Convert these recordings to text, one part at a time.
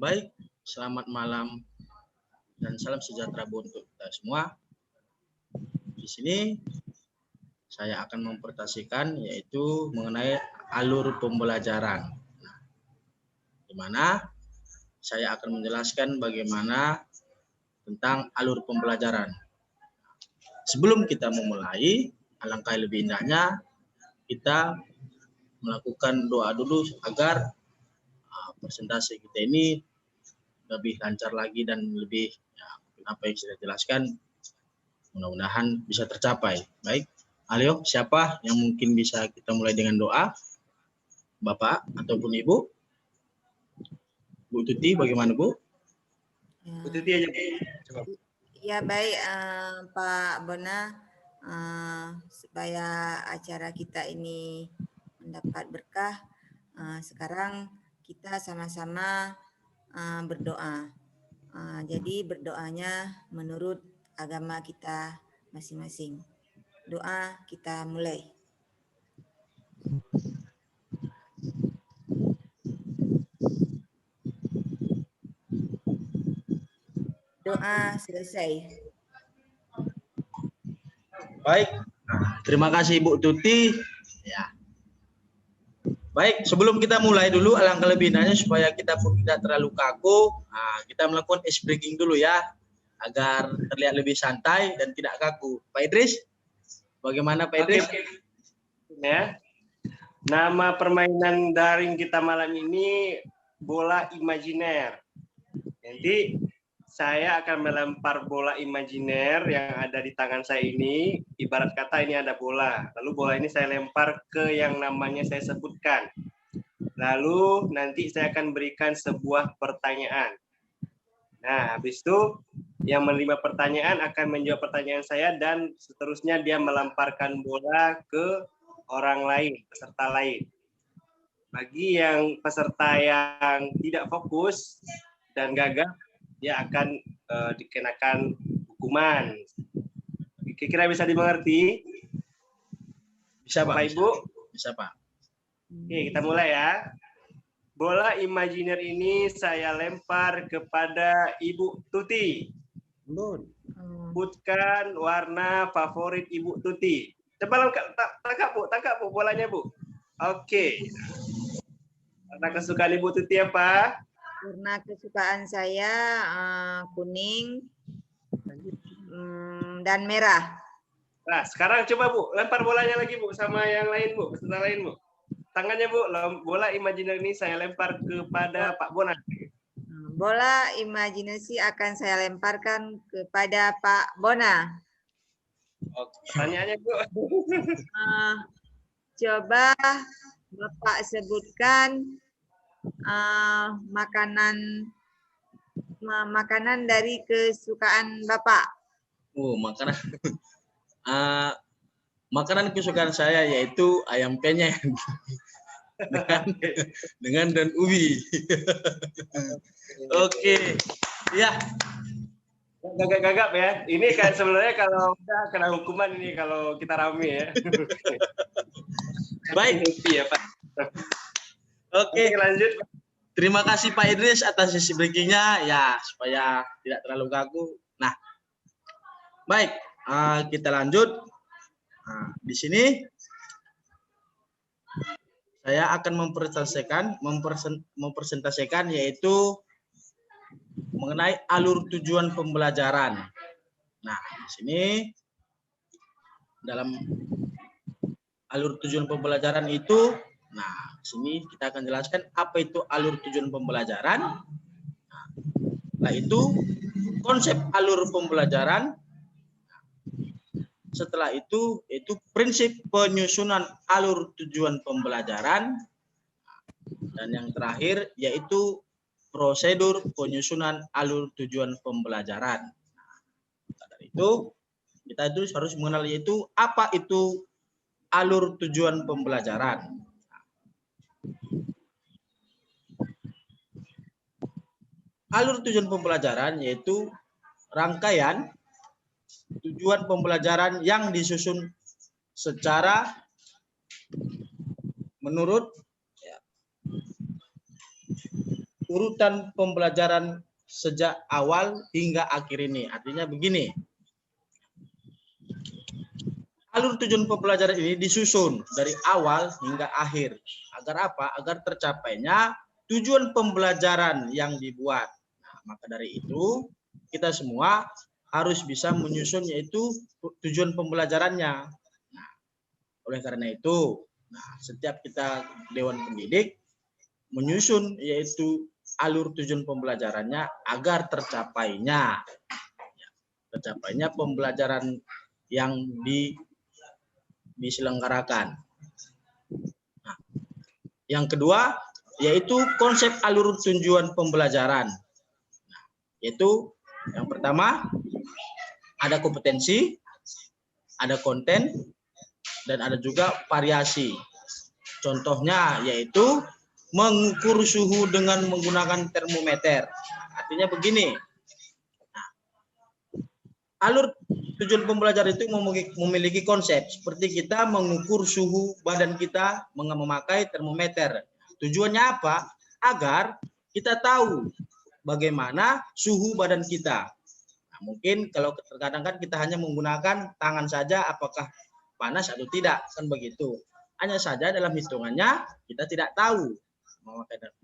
Baik, selamat malam dan salam sejahtera untuk kita semua. Di sini saya akan mempresentasikan yaitu mengenai alur pembelajaran. Di mana saya akan menjelaskan bagaimana tentang alur pembelajaran. Sebelum kita memulai, alangkah lebih indahnya kita melakukan doa dulu agar presentasi kita ini lebih lancar lagi dan lebih apa yang saya jelaskan mudah-mudahan bisa tercapai. Baik, ayo siapa yang mungkin bisa kita mulai dengan doa? Bapak ataupun Ibu? Bu Tuti, bagaimana Bu? Bu Tuti aja. Coba. Ya baik Pak Bona, supaya acara kita ini mendapat berkah, sekarang kita sama-sama berdoa. Jadi berdoanya menurut agama kita masing-masing. Doa kita mulai. Doa selesai. Baik, terima kasih Bu Tuti. Ya. Baik, sebelum kita mulai dulu, alangkah lebih indahnya supaya kita pun tidak terlalu kaku, kita melakukan ice breaking dulu ya, agar terlihat lebih santai dan tidak kaku. Pak Idris, bagaimana Pak Idris? Oke. Ya. Nama permainan daring kita malam ini bola imajiner. Nanti saya akan melempar bola imajiner yang ada di tangan saya ini. Ibarat kata ini ada bola. Lalu bola ini saya lempar ke yang namanya saya sebutkan. Lalu nanti saya akan berikan sebuah pertanyaan. Nah, habis itu yang menerima pertanyaan akan menjawab pertanyaan saya dan seterusnya dia melemparkan bola ke orang lain, peserta lain. Bagi yang peserta yang tidak fokus dan gagal, dia akan dikenakan hukuman. Kira-kira bisa dimengerti? Bisa Pak, Bapak Ibu? Bisa Pak. Oke, kita mulai ya. Bola imajiner ini saya lempar kepada Ibu Tuti. Sebutkan warna favorit Ibu Tuti. Coba tangkap Bu bolanya Bu. Oke. Warna kesukaan Ibu Tuti apa? Warna kesukaan saya kuning dan merah. Nah, sekarang coba Bu, lempar bolanya lagi Bu sama yang lain Bu, peserta lain Bu. Tangannya Bu, bola imajiner ini saya lempar kepada Pak Bona. Bola imajinasi akan saya lemparkan kepada Pak Bona. Oke, pertanyaannya Bu. Coba Bapak sebutkan makanan dari kesukaan Bapak. Oh, makanan kesukaan saya yaitu ayam penyet dengan dan ubi. Oke, ya. Gagap ya. Ini kan sebenarnya kalau udah kena hukuman ini kalau kita rame ya. Baik. Ya, Pak. Oke, lanjut. Terima kasih Pak Idris atas sesi breakingnya ya supaya tidak terlalu kaku. Nah, baik kita lanjut. Di sini saya akan mempresentasikan yaitu mengenai alur tujuan pembelajaran. Nah, di sini dalam alur tujuan pembelajaran itu, nah, di sini kita akan jelaskan apa itu alur tujuan pembelajaran. Nah, itu konsep alur pembelajaran. Setelah itu prinsip penyusunan alur tujuan pembelajaran. Dan yang terakhir yaitu prosedur penyusunan alur tujuan pembelajaran. Nah, dari itu kita itu harus mengenal yaitu apa itu alur tujuan pembelajaran. Alur tujuan pembelajaran yaitu rangkaian tujuan pembelajaran yang disusun secara menurut urutan pembelajaran sejak awal hingga akhir ini. Artinya begini. Alur tujuan pembelajaran ini disusun dari awal hingga akhir. Agar apa? Agar tercapainya tujuan pembelajaran yang dibuat. Nah, maka dari itu, kita semua harus bisa menyusun yaitu tujuan pembelajarannya. Nah, oleh karena itu, setiap kita Dewan Pendidik menyusun yaitu alur tujuan pembelajarannya agar tercapainya pembelajaran yang diselenggarakan. Nah, yang kedua yaitu konsep alur tujuan pembelajaran. Nah, yaitu yang pertama ada kompetensi, ada konten, dan ada juga variasi. Contohnya yaitu mengukur suhu dengan menggunakan termometer. Artinya begini. Nah, alur tujuan pembelajaran itu memiliki konsep seperti kita mengukur suhu badan kita memakai termometer. Tujuannya apa? Agar kita tahu bagaimana suhu badan kita. Nah, mungkin kalau terkadang kan kita hanya menggunakan tangan saja apakah panas atau tidak, kan begitu. Hanya saja dalam hitungannya kita tidak tahu.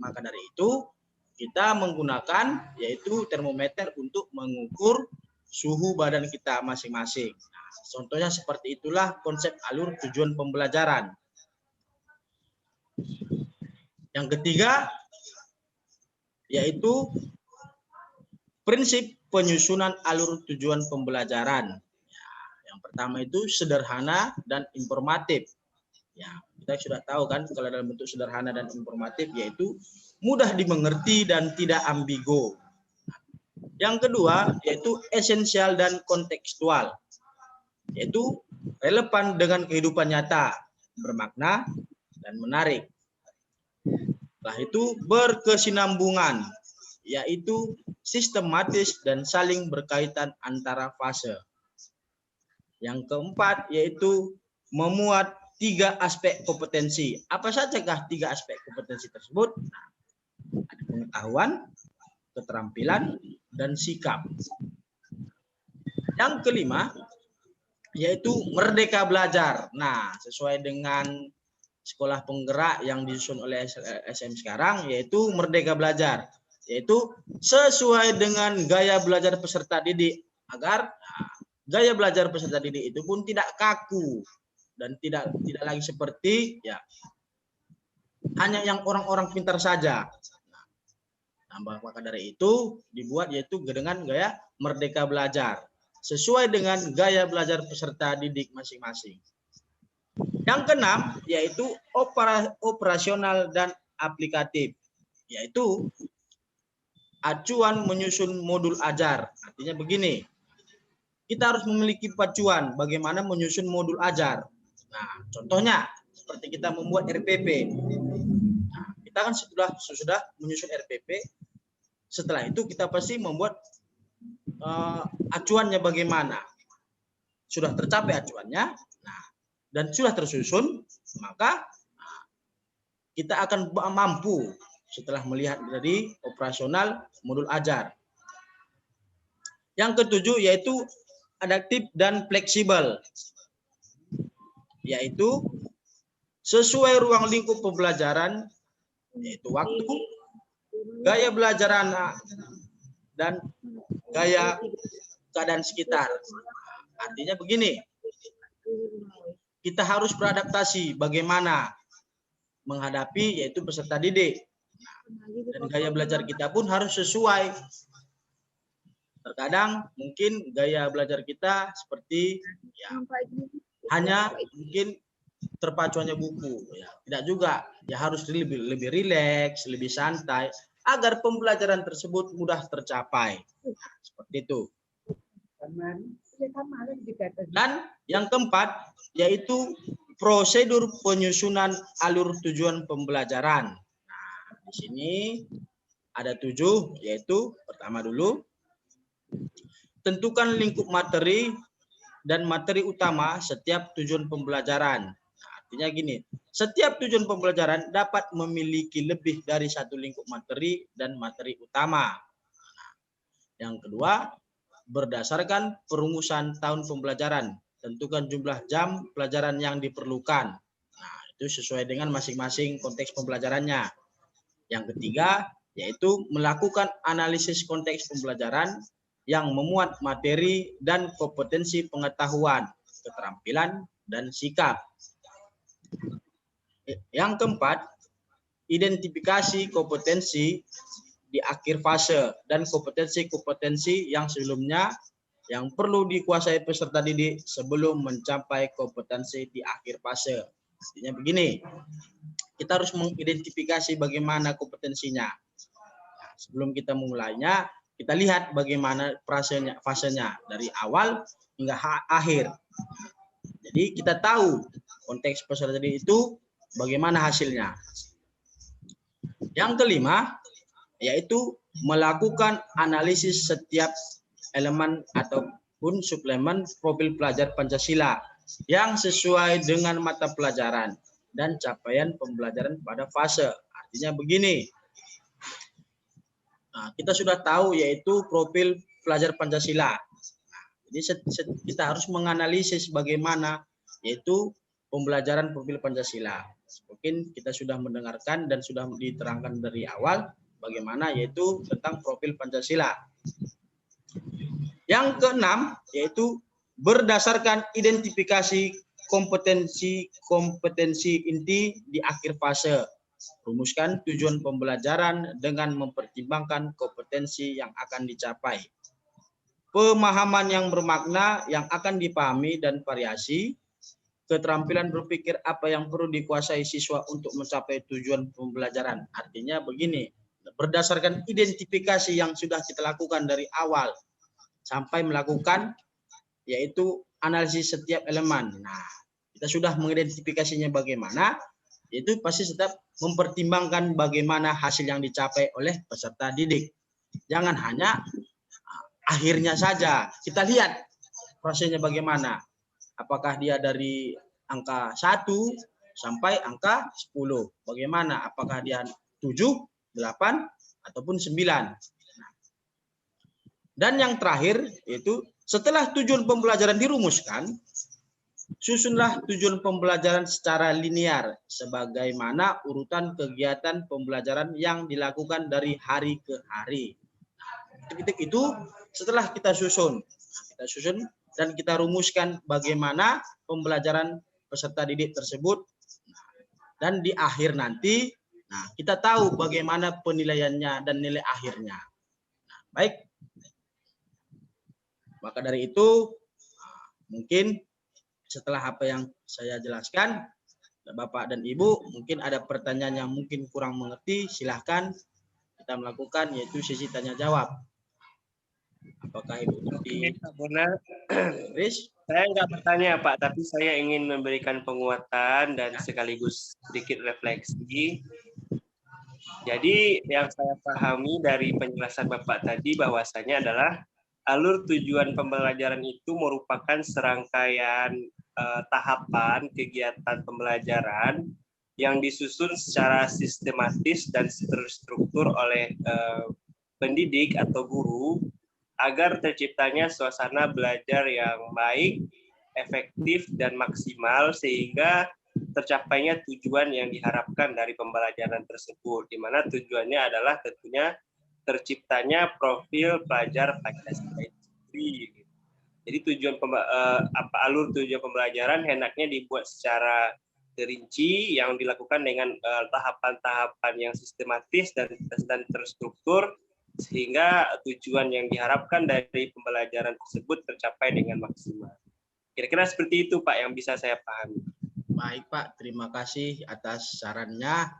Maka dari itu kita menggunakan yaitu termometer untuk mengukur suhu badan kita masing-masing. Nah, contohnya seperti itulah konsep alur tujuan pembelajaran. Yang ketiga yaitu prinsip penyusunan alur tujuan pembelajaran. Ya, yang pertama itu sederhana dan informatif. Ya, kita sudah tahu kan kalau dalam bentuk sederhana dan informatif yaitu mudah dimengerti dan tidak ambigu. Yang kedua yaitu esensial dan kontekstual, yaitu relevan dengan kehidupan nyata, bermakna dan menarik. Setelah itu berkesinambungan, yaitu sistematis dan saling berkaitan antara fase. Yang keempat yaitu memuat 3 aspek kompetensi. Apa sajakah 3 aspek kompetensi tersebut? Ada pengetahuan, keterampilan, dan sikap. Yang kelima yaitu merdeka belajar. Nah, sesuai dengan sekolah penggerak yang disusun oleh SM sekarang yaitu merdeka belajar, yaitu sesuai dengan gaya belajar peserta didik agar gaya belajar peserta didik itu pun tidak kaku dan tidak lagi seperti ya hanya yang orang-orang pintar saja. Nah, maka dari itu dibuat yaitu dengan gaya merdeka belajar sesuai dengan gaya belajar peserta didik masing-masing. Yang keenam yaitu operasional dan aplikatif, yaitu acuan menyusun modul ajar. Artinya begini, kita harus memiliki pacuan bagaimana menyusun modul ajar. Nah, contohnya seperti kita membuat RPP. Nah, kita kan sudah menyusun RPP. Setelah itu kita pasti membuat acuannya bagaimana. Sudah tercapai acuannya, nah, dan sudah tersusun, maka kita akan mampu setelah melihat dari operasional modul ajar. Yang ketujuh yaitu adaptif dan fleksibel, yaitu sesuai ruang lingkup pembelajaran, yaitu waktu, gaya belajar anak, dan gaya keadaan sekitar. Artinya begini, kita harus beradaptasi bagaimana menghadapi yaitu peserta didik. Dan gaya belajar kita pun harus sesuai. Terkadang mungkin gaya belajar kita seperti ya, hanya mungkin terpacuannya buku, ya. Tidak juga, ya harus lebih rileks, lebih santai agar pembelajaran tersebut mudah tercapai. Nah, seperti itu. Dan yang keempat yaitu prosedur penyusunan alur tujuan pembelajaran. Nah, di sini ada 7, yaitu pertama dulu tentukan lingkup materi dan materi utama setiap tujuan pembelajaran. Nah, Artinya gini, setiap tujuan pembelajaran dapat memiliki lebih dari satu lingkup materi dan materi utama. Yang kedua, berdasarkan perumusan tahun pembelajaran, tentukan jumlah jam pelajaran yang diperlukan. Nah, itu sesuai dengan masing-masing konteks pembelajarannya. Yang ketiga, yaitu melakukan analisis konteks pembelajaran yang memuat materi dan kompetensi pengetahuan, keterampilan, dan sikap. Yang keempat, identifikasi kompetensi di akhir fase dan kompetensi-kompetensi yang sebelumnya yang perlu dikuasai peserta didik sebelum mencapai kompetensi di akhir fase. Artinya begini, kita harus mengidentifikasi bagaimana kompetensinya. Sebelum kita memulainya, kita lihat bagaimana fasenya dari awal hingga akhir. Jadi kita tahu konteks peserta didik itu bagaimana hasilnya. Yang kelima, yaitu melakukan analisis setiap elemen ataupun suplemen profil pelajar Pancasila yang sesuai dengan mata pelajaran dan capaian pembelajaran pada fase. Artinya begini, nah, kita sudah tahu yaitu profil pelajar Pancasila. Jadi kita harus menganalisis bagaimana yaitu pembelajaran profil Pancasila. Mungkin kita sudah mendengarkan dan sudah diterangkan dari awal bagaimana yaitu tentang profil Pancasila. Yang keenam yaitu berdasarkan identifikasi kompetensi inti di akhir fase. Rumuskan tujuan pembelajaran dengan mempertimbangkan kompetensi yang akan dicapai. Pemahaman yang bermakna yang akan dipahami dan variasi, keterampilan berpikir apa yang perlu dikuasai siswa untuk mencapai tujuan pembelajaran. Artinya begini, berdasarkan identifikasi yang sudah kita lakukan dari awal sampai melakukan yaitu analisis setiap elemen. Nah, kita sudah mengidentifikasinya bagaimana, yaitu pasti tetap mempertimbangkan bagaimana hasil yang dicapai oleh peserta didik. Jangan hanya akhirnya saja. Kita lihat prosesnya bagaimana. Apakah dia dari angka 1 sampai angka 10. Bagaimana? Apakah dia 7, 8, ataupun 9. Dan yang terakhir, yaitu setelah tujuan pembelajaran dirumuskan, susunlah tujuan pembelajaran secara linear, sebagaimana urutan kegiatan pembelajaran yang dilakukan dari hari ke hari. Titik-titik itu setelah kita susun dan kita rumuskan bagaimana pembelajaran peserta didik tersebut, dan di akhir nanti, nah kita tahu bagaimana penilaiannya dan nilai akhirnya. Nah, baik, maka dari itu mungkin setelah apa yang saya jelaskan, Bapak dan Ibu mungkin ada pertanyaan yang mungkin kurang mengerti, silahkan kita melakukan yaitu sesi tanya jawab. Apakah Ibu Tuti? Oke, Pak Bona. Saya nggak bertanya Pak, tapi saya ingin memberikan penguatan dan sekaligus sedikit refleksi. Jadi yang saya pahami dari penjelasan Bapak tadi bahwasanya adalah alur tujuan pembelajaran itu merupakan serangkaian tahapan kegiatan pembelajaran yang disusun secara sistematis dan terstruktur oleh pendidik atau guru agar terciptanya suasana belajar yang baik, efektif, dan maksimal sehingga tercapainya tujuan yang diharapkan dari pembelajaran tersebut, di mana tujuannya adalah tentunya terciptanya profil pelajar Pancasila itu sendiri. Jadi alur tujuan pembelajaran hendaknya dibuat secara terinci yang dilakukan dengan tahapan-tahapan yang sistematis dan terstruktur sehingga tujuan yang diharapkan dari pembelajaran tersebut tercapai dengan maksimal. Kira-kira seperti itu Pak yang bisa saya pahami. Baik Pak, terima kasih atas sarannya.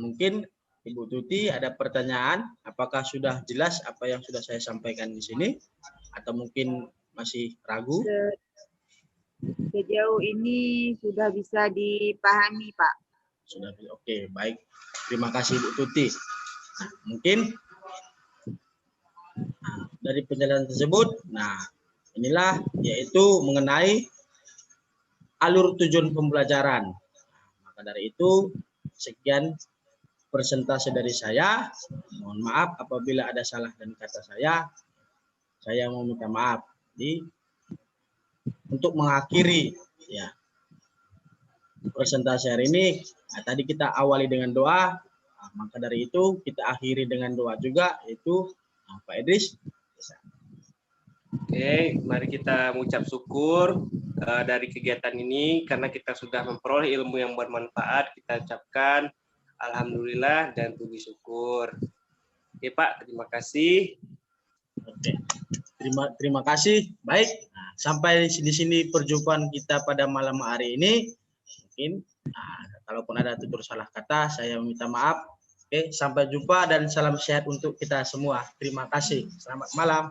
Mungkin Ibu Tuti ada pertanyaan, apakah sudah jelas apa yang sudah saya sampaikan di sini atau mungkin masih ragu? Sejauh ini sudah bisa dipahami Pak. Sudah, oke, baik. Terima kasih Ibu Tuti. Nah, mungkin dari penjelasan tersebut, nah inilah yaitu mengenai alur tujuan pembelajaran. Maka dari itu, sekian persentase dari saya. Mohon maaf apabila ada salah dan kata saya mau minta maaf. Jadi, untuk mengakhiri ya presentasi hari ini, tadi kita awali dengan doa, maka dari itu kita akhiri dengan doa juga, yaitu Pak Idris. Oke, mari kita mengucap syukur dari kegiatan ini karena kita sudah memperoleh ilmu yang bermanfaat. Kita ucapkan alhamdulillah dan puji syukur. Oke Pak, terima kasih. Oke, terima kasih. Baik, sampai di sini perjumpaan kita pada malam hari ini. Mungkin kalaupun ada tutur salah kata, saya minta maaf. Oke, sampai jumpa dan salam sehat untuk kita semua. Terima kasih. Selamat malam.